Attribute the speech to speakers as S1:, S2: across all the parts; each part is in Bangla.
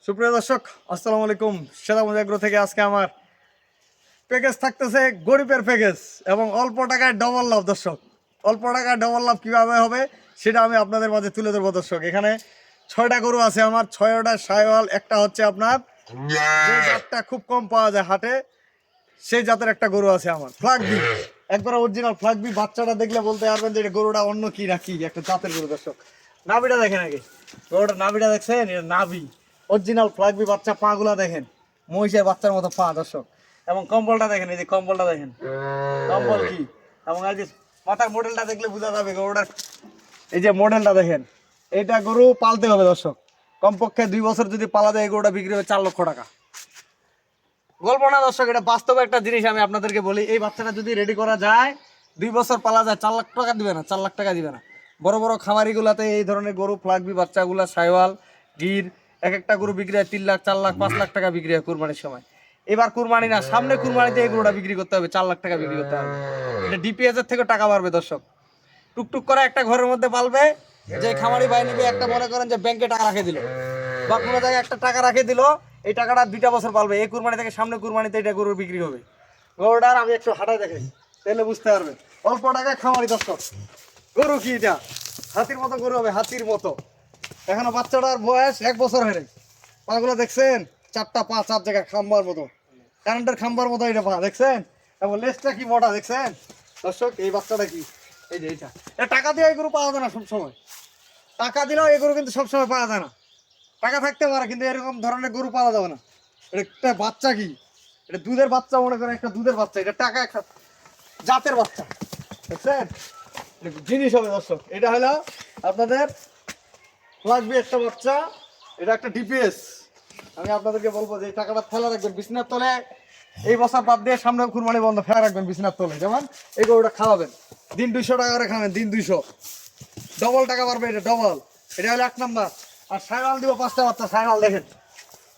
S1: সুপ্রিয় দর্শক, আসসালামু আলাইকুম। সেদামুজ এগ্রো থেকে আজকে আমার প্যাকেজ থাকতেছে গরিবের প্যাকেজ এবং অল্প টাকায় ডবল লাভ। দর্শক, অল্প টাকায় ডবল লাভ কীভাবে হবে সেটা আমি আপনাদের মাঝে তুলে ধরবো। দর্শক, এখানে 6টা গরু আছে আমার, 6টা সাইওয়াল। একটা হচ্ছে আপনার যে জাতটা খুব কম পাওয়া যায় হাটে, সেই জাতের একটা গরু আছে আমার, ফ্ল্যাগবি, একবার অরিজিনাল ফ্ল্যাগবি। বাচ্চাটা দেখলে বলতে পারবেন যে এটা গরুটা অন্য কি না কি একটা জাতের গরু। দর্শক, নাভিটা দেখেন আগে, গরুটার নাভিটা দেখছেন? এটা নাভি অরিজিনাল ফ্ল্যাগবি। বাচ্চা পাগুলা দেখেন, মহিষের বাচ্চার মতো পা। দর্শক, এবং কম্বলটা দেখেন, এই যে কম্বলটা দেখেন, কম্বল কি, এবং এই যে মাথার মডেলটা দেখলে বোঝা যাবে গরুটার। এই যে মডেলটা দেখেন, এইটা গরু পালতে হবে দর্শক, কমপক্ষে 2 বছর যদি পালা যায় এই গরুটা বিক্রি হবে 4 লক্ষ টাকা। গল্প না দর্শক, এটা বাস্তবে একটা জিনিস আমি আপনাদেরকে বলি। এই বাচ্চাটা যদি রেডি করা যায়, 2 বছর পালা যায়, 4 লাখ টাকা দিবে না, 4 লাখ টাকা দিবে না। বড় বড় খামারিগুলাতে এই ধরনের গরু ফ্ল্যাগবি বাচ্চাগুলা, সাইওয়াল, গির, এক একটা গরু বিক্রি হয় 3 লাখ, 4 লাখ, 5 লাখ টাকা বিক্রি হয় কুরবানির সময়। এবার কুরবানি না, সামনে কুরবানিতে এই গরুটা বিক্রি করতে হবে 4 লাখ টাকা বিক্রি করতে হবে। এটা ডিপিএস এর থেকে টাকা বাড়বে দর্শক। টুকটুক করে একটা ঘরের মধ্যে পালবে, যে খামারি ভাই নিবে, একটা মনে করেন যে ব্যাংকে টাকা রাখে দিল বা কোনো জায়গায় একটা টাকা রাখে দিল, এই টাকাটা 2টা বছর পালবে। এই কুরবানি থেকে সামনে কুরবানিতে এটা গরুর বিক্রি হবে। গরুটার আমি একটু হাঁটাই দেখাই, তাহলে বুঝতে পারবে। অল্প টাকায় খামারি দর্শক, গরু কি এটা হাতির মতো গরু হবে, হাতির মতো। এখনো বাচ্চাটার বয়স 1 বছর হয়নি। পাগুলো দেখছেন? 4টা পা 4 জায়গায় খাম্বার মতো, কারেন্টের খাম্বার মতো এটা পা দেখছেন? এবং লেজটা কি মোটা দেখছেন দর্শক? এই বাচ্চাটা কি, এই যে এটা টাকা দিয়ে এই গরু পাওয়া যায় না সবসময়। টাকা দিলেও এই গরু কিন্তু সবসময় পাওয়া যায় না। টাকা থাকতে পারে কিন্তু এরকম ধরনের গরু পাওয়া যাবে না। এটা একটা বাচ্চা কি, এটা দুধের বাচ্চা, মনে করেন একটা দুধের বাচ্চা। এটা টাকা একটা জাতের বাচ্চা দেখছেন? এটা জিনিস হবে দর্শক। এটা হলো আপনাদের লাগবে একটা বাচ্চা, এটা একটা ডিপিএস। আমি আপনাদেরকে বলবো যে এই টাকাটা ফেলা রাখবেন বিছনার তলে। এই বছর বাদ দিয়ে সামনে কুরবানি বন্ধ, ফেলা রাখবেন বিছনার তলে। যেমন এই গরুটা খাওয়াবেন, দিন 200 টাকা করে খাবেন, দিন 200, ডবল টাকা পারবে। এটা ডবল, এটা হলো 1 নাম্বার। আর সাইওয়াল দিব 5টা বাচ্চা। সাইওয়াল দেখেন,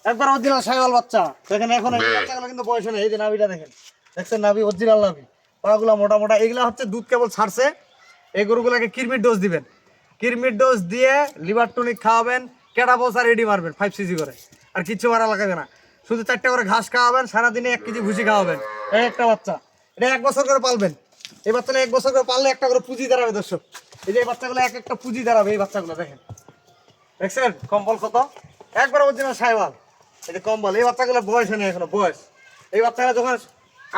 S1: একবার অরিজিনাল সাইওয়াল বাচ্চা দেখেন। এখন এই বাচ্চাগুলো কিন্তু বয়স নেই। এই যে নাভিটা দেখেন, দেখছেন? নাভি অরিজিনাল নাভি, পাগুলা মোটা মোটা। এগুলা হচ্ছে দুধ কেবল ছাড়ছে। এই গরুগুলোকে কিরমির ডোজ দিবেন, কিরমির ডোজ দিয়ে লিভার টনিক খাওয়াবেন, ক্যাটাবোস আর এডি মারবেন 5 cc করে, আর কিচ্ছু মারা লাগাবে না। শুধু 4টা করে ঘাস খাওয়াবেন, সারাদিনে 1 কেজি ভুসি খাওয়াবেন। এই একটা বাচ্চা, এটা 1 বছর করে পালবেন। এই বাচ্চাটা 1 বছর করে পাললে একটা করে পুঁজি দাঁড়াবে দর্শক। এই যে এই বাচ্চাগুলো এক একটা পুঁজি দাঁড়াবে। এই বাচ্চাগুলো দেখেন, দেখছেন কম্বল কত, একবার অরিজিনাল সাইওয়াল। এটা কম্বল। এই বাচ্চাগুলো বয়স নেই এখনো, বয়স। এই বাচ্চারা যখন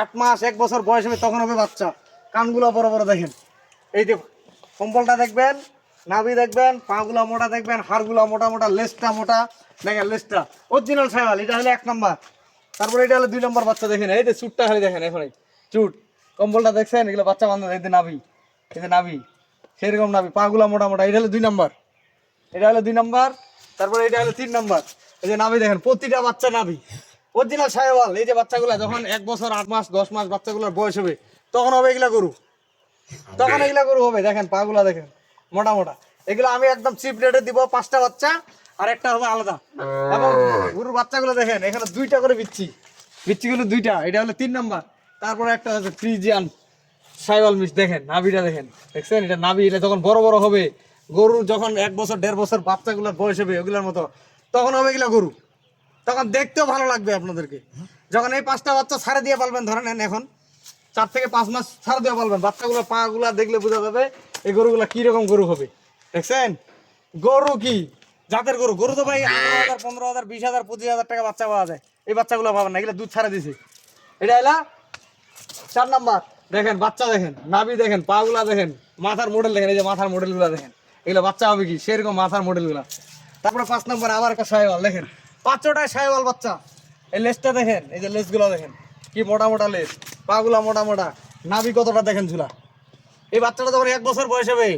S1: 8 মাস 1 বছর বয়স হবে তখন হবে বাচ্চা। কানগুলো বড় বড় দেখেন। এই যে কম্বলটা দেখবেন, নাভি দেখবেন, পাগুলা মোটা দেখবেন, হাড়গুলা মোটা মোটা, লেজটা মোটা দেখেন, লেজটা অরিজিনাল সাইওয়াল। এটা হলো 1 নাম্বার। তারপরে এটা হলো 2 নম্বর বাচ্চা দেখেন, এই যে চুটটা খালি দেখেন, এখন চুট, কম্বলটা দেখছেন? এগুলো বাচ্চা বান্ধব। এই যে নাভি, এই যে নাভি, সেরকম নাভি, পাগুলা মোটা মোটা। এটা হলো 2 নম্বর, এটা হলো 2 নম্বর। তারপরে এটা হলো 3 নম্বর। এই যে নাভি দেখেন, প্রতিটা বাচ্চা নাভি অরিজিনাল সাইওয়াল। এই যে বাচ্চাগুলা যখন 1 বছর 8 মাস 10 মাস বাচ্চাগুলোর বয়স হবে তখন হবে এগুলা গরু, তখন এগুলা গরু হবে। দেখেন পাগুলা দেখেন, মোটা মোটা। এগুলো আমি একদম চিপ রেটে দিব, 5টা বাচ্চা আর একটা হবে আলাদা। এবং গরুর বাচ্চাগুলো দেখেন, এখানে 2টা করে বিচ্ছিগুলো 2টা। এটা হলো 3 নম্বর। তারপরে একটা হচ্ছে ফ্রিজিয়ান সাইওয়াল মিক্স। দেখেন নাভিটা দেখেন, দেখছেন? এটা নাভি। এটা যখন বড় বড় হবে, গরু যখন 1 বছর 1.5 বছর বাচ্চাগুলোর বয়স হবে ওগুলোর মতো, তখন হবে এগুলা গরু। তখন দেখতেও ভালো লাগবে আপনাদেরকে। যখন এই 5টা বাচ্চা ছাড়ে দিয়ে পালবেন, ধরে নেন এখন 4 থেকে 5 মাস ছাড় দিয়ে পালবেন, বাচ্চাগুলো পা গুলা দেখলে বোঝা যাবে এই গরুগুলা কিরকম গরু হবে। দেখছেন গরু কি জাতের গরু? গরু তো ভাই 18,000 15,000 20,000 25,000 টাকা বাচ্চা পাওয়া যায়। এই বাচ্চাগুলো পাবেন না, এগুলো দুধ ছাড়া দিছে। এটা এলা 4 নাম্বার। দেখেন বাচ্চা দেখেন, নাভি দেখেন, পা গুলা দেখেন, মাথার মডেল দেখেন। এই যে মাথার মডেল গুলা দেখেন, এগুলো বাচ্চা হবে কি সেরকম মাথার মডেল গুলা। তারপরে 5 নাম্বার আবার একটা সাইওয়াল দেখেন, 5টায় সাইওয়াল বাচ্চা। এই লেজটা দেখেন, এই যে লেজ গুলা দেখেন কি মোটা মোটা লেজ, পাগুলা মোটা মোটা, নাভি কতটা দেখেন ঝুলা। এই বাচ্চাটা যখন 1 বছর বয়স হবে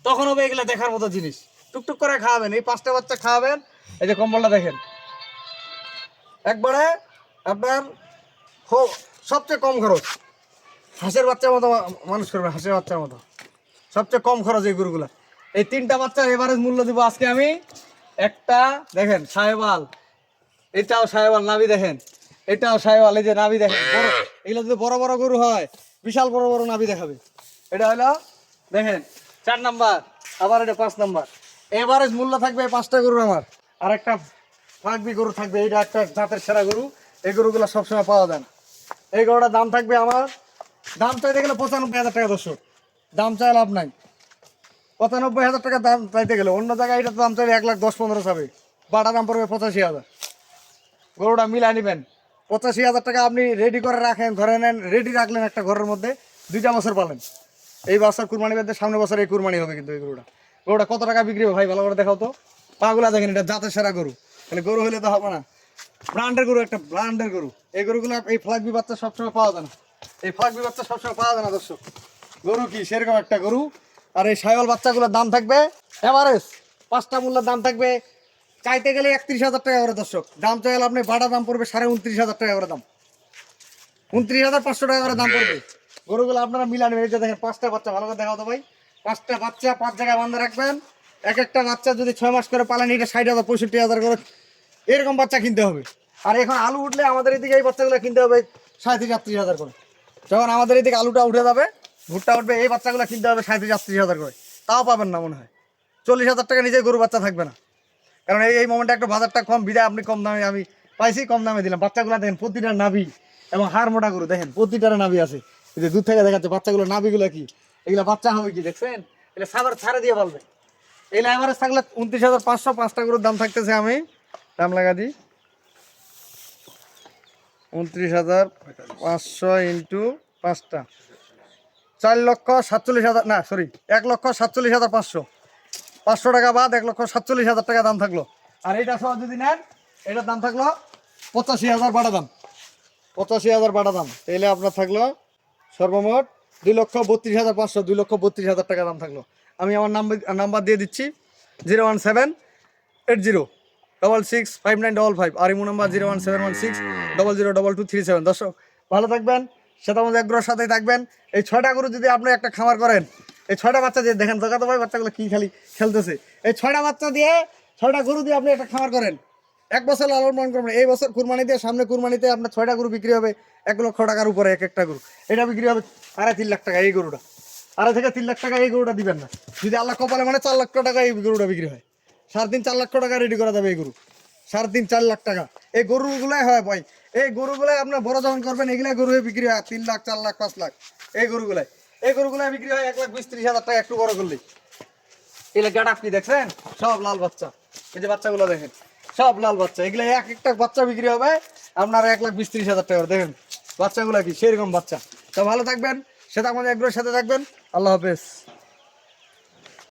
S1: তখন হবে এগুলা দেখার মতো জিনিস। টুকটুক করে খাওয়াবেন, এই 5টা বাচ্চা খাওয়াবেন। এই যে কম্বলটা দেখেন, একবারে আপনার সবচেয়ে কম খরচ, হাঁসের বাচ্চার মতো মানুষ করবে, হাঁসের বাচ্চার মতো সবচেয়ে কম খরচ এই গরুগুলা। এই 3টা বাচ্চার এভারেজ মূল্য দিব আজকে আমি। একটা দেখেন সাহেবাল, এটাও সাহেবাল, নাভি দেখেন, এটাও সাহেবাল। এই যে নাভি দেখেন বড়, এগুলো যদি বড় বড় গরু হয় বিশাল বড় বড় নাভি দেখাবে। এটা হলো দেখেন 4 নাম্বার, আবার এটা 5 নাম্বার। এভারেজ মূল্য থাকবে এই 5টা গরুর আমার। আর একটা ফাঁকবি গরু থাকবে, এইটা একটা জাতের সেরা গরু। এই গরুগুলো সবসময় পাওয়া যায় না। এই গরুটার দাম থাকবে আমার, দাম চাইতে গেলে 95,000 টাকা দর্শক, দাম চাই লাভ নাই। 95,000 টাকা দাম চাইতে গেলে, অন্য জায়গায় এটা দাম চাইলে 1,10,15 চাবে, বাটা দাম পড়বে 85,000। গরুটা মিলাই নেবেন 85,000 টাকা আপনি রেডি করে রাখেন, ধরে নেন রেডি রাখলেন একটা ঘরের মধ্যে, 2টা বছর পালেন। এই বছর কুরবানি বাদে সামনে বছর এই কুরবানি হবে। কিন্তু এই গরুটা কত টাকা বিক্রি হবে ভাই ভালো করে দেখাও তো। পাগুলা দেখেন, এটা জাতের সেরা গরু, তাহলে গরু হলে তো হবে না, ব্র্যান্ডের গরু, একটা ব্র্যান্ডের গরু। এই গরুগুলো এই ফ্লাগবি বাচ্চা সবসময় পাওয়া যায় না, এই ফ্লাগবি বাচ্চা সবসময় পাওয়া যায় না দর্শক। গরু কি সেরকম একটা গরু। আর এই সাইওয়াল বাচ্চাগুলোর দাম থাকবে এভারেজ 5টা মূল্যের দাম থাকবে চাইতে গেলে 31,000 টাকা করে দর্শক, দাম চাইলে আপনি বাটা দাম পড়বে 29,500 টাকা করে, দাম 29,500 টাকা করে দাম পড়বে। গরুগুলো আপনারা মিলা নেবেন। এই যে দেখেন 5টা বাচ্চা, ভালো করে দেখাও তো ভাই। 5টা বাচ্চা 5 জায়গায় বান্ধা রাখবেন। এক একটা বাচ্চা যদি 6 মাস করে পালেন, এটা 60,000 65,000 করে এরকম বাচ্চা কিনতে হবে। আর এখন আলু উঠলে আমাদের এদিকে এই বাচ্চাগুলো কিনতে হবে 37,000 করে। যখন আমাদের এদিকে আলুটা উঠে যাবে, ভুট্টা উঠবে, এই বাচ্চাগুলো কিনতে হবে 37,000 করে, তাও পাবেন না মনে হয়। 40,000 টাকা নিজে গরু বাচ্চা থাকবে না, কারণ এই মোমেন্টে একটু বাজারটা কম, বিদায় আপনি কম দামে, আমি পাইছি কম দামে দিলাম। বাচ্চাগুলো দেখেন প্রতিটা নাভি এবং হাড় মোটা গরু, দেখেন প্রতিটারে নাভি আছে। এই যে দূর থেকে দেখাচ্ছে বাচ্চাগুলো, নাভিগুলো কি এগুলো বাচ্চা হবে কি দেখছেন, এগুলো সাবার ছাড়ে দিয়ে বলবে। এগুলো এভারেজ থাকলে 29,500। 5টা গরুর দাম থাকতেছে, আমি দাম লাগা দিই 29,500 ইন্টু 5টা, 4,47,000, না সরি 1,47,500। 500 টাকা বাদ 1,47,000 টাকা দাম থাকলো। আর এটা সহ যদি নেন, এটার দাম থাকলো 85,000 বাটা দাম, 85,000 বাটা দাম। তাহলে আপনার থাকলো সর্বমোট 2,32,500, 2,32,000 টাকা দাম থাকলো। আমি আমার নাম্বার দিয়ে দিচ্ছি 01780665955, আর ইমো নাম্বার 01716002237। দর্শক ভালো থাকবেন, শ্বেতামধু এগ্রোর সাথেই থাকবেন। এই 6টা গরু যদি আপনি একটা খামার করেন, এই 6টা বাচ্চা দিয়ে দেখেন জগাতো ভাই বাচ্চাগুলো কি খালি খেলতেছে, এই 6টা বাচ্চা দিয়ে 6টা গরু দিয়ে আপনি একটা খামার করেন, 1 বছর লালন পালন করবেন। এই বছর কুরবানি দিয়ে, সামনে কুরবানিতে আপনার 6টা গরু বিক্রি হবে 1,00,000 টাকার উপরে, এক একটা গরু। এটা বিক্রি হবে 3.5 লাখ টাকা। এই গরুটা 2.5 থেকে 3 লাখ টাকা, এই গরুটা দিবেন না যদি আল্লাহ কপালে, মানে 4 লাখ টাকা এই গরুটা বিক্রি হয়। 3.5 4 লাখ টাকা রেডি করা যাবে এই গরু, 3.5 4 লাখ টাকা। এই গরুগুলাই হয় ভাই, এই গরুগুলাই আপনার বড় যখন করবেন, এগুলাই গরু বিক্রি হয় 3 লাখ 4 লাখ 5 লাখ। এই গরুগুলাই বিক্রি হয় 1,20,000-30,000 টাকা একটু বড় করলেই। এগুলো গেট আপনি দেখছেন সব লাল বাচ্চা, এই যে বাচ্চাগুলো দেখেন সব লাল বাচ্চা। এগুলো এক একটা বাচ্চা বিক্রি হবে আপনার 1,20,000-30,000 টাকা। দেখেন বাচ্চাগুলো কি সেরকম বাচ্চা। তো ভালো থাকবেন, শ্বেতামধু এগ্রোর সাথে থাকবেন। আল্লাহ হাফেজ।